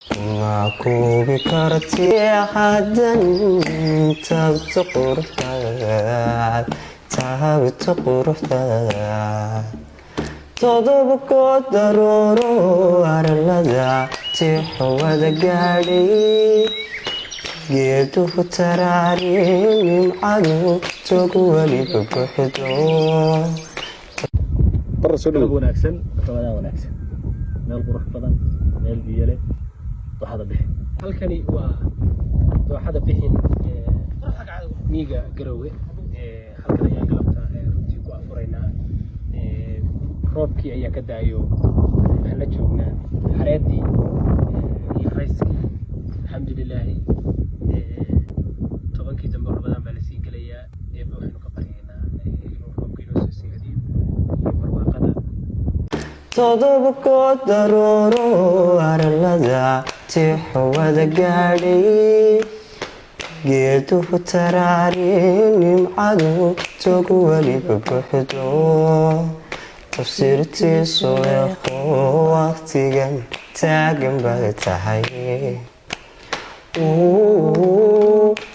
Aku bikarti hadan tabtu qurxad tabtu qurxad todoba ku daruuro arlada tixwada gaadhay geeduhu taraarin nimcadu togu waliba buuxdo wanaagsan ramadaan wanaagsan meel qurux badan meel biyo leh waxada bixin halkani waa waxada bixin miiga Garowe halkan ayaa galabta runtii ku afuraynaa roobkii ayaa ka daayo waxaan la joognaa xareedii iyo rayskii alxamdulillaah tobankii dambe ramadaan baa la sii gelayaa waxaynu ka baryaynaa inuu roobka inoo soo siiyadiyo barwaaqada todoba ku daruuro arlada tixwada gaadhay geeduhu taraarin nimcadu togu waliba buuxdo tafsiirtiisu eeqo waqtigan taagan bay tahay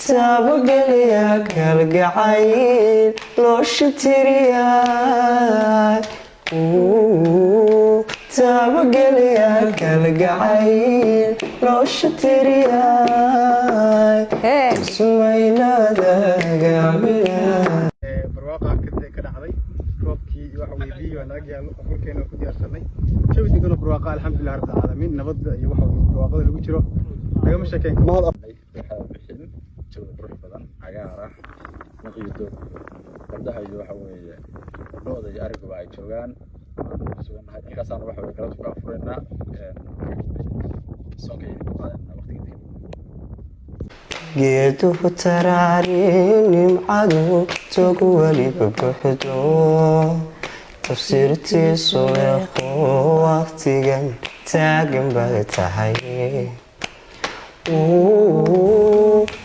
taabageliya kalgacayl loo shitiriyaa taabageliya kalgacayl loo shitiriyaa sumayladaagaabina barwaaqa ka dhacday roobkii waxa weeye biyo aan naga yaalo afurkeena ku diyaarsanay jawidigana barwaaqa alxamdulillaah rabbil caalamiin nabadda iyo waxa weeye barwaaqada lagu jiro lagama sheekeyn waxaa bixin jawi qurux badan cagaar ah naqiido fardaha iyo waxa weeye looda iyo ariguba ay joogaan sugannahay halkaasaan waxa weeye galabta ku afureynaa sonkayni ku qaadanaa waqtiga geeduhu taraarin nimcadu togu waliba buuxdo tafsiirtiisu eeqo waqtigan taagan bay tahay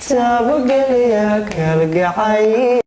taabageliya kalgacayl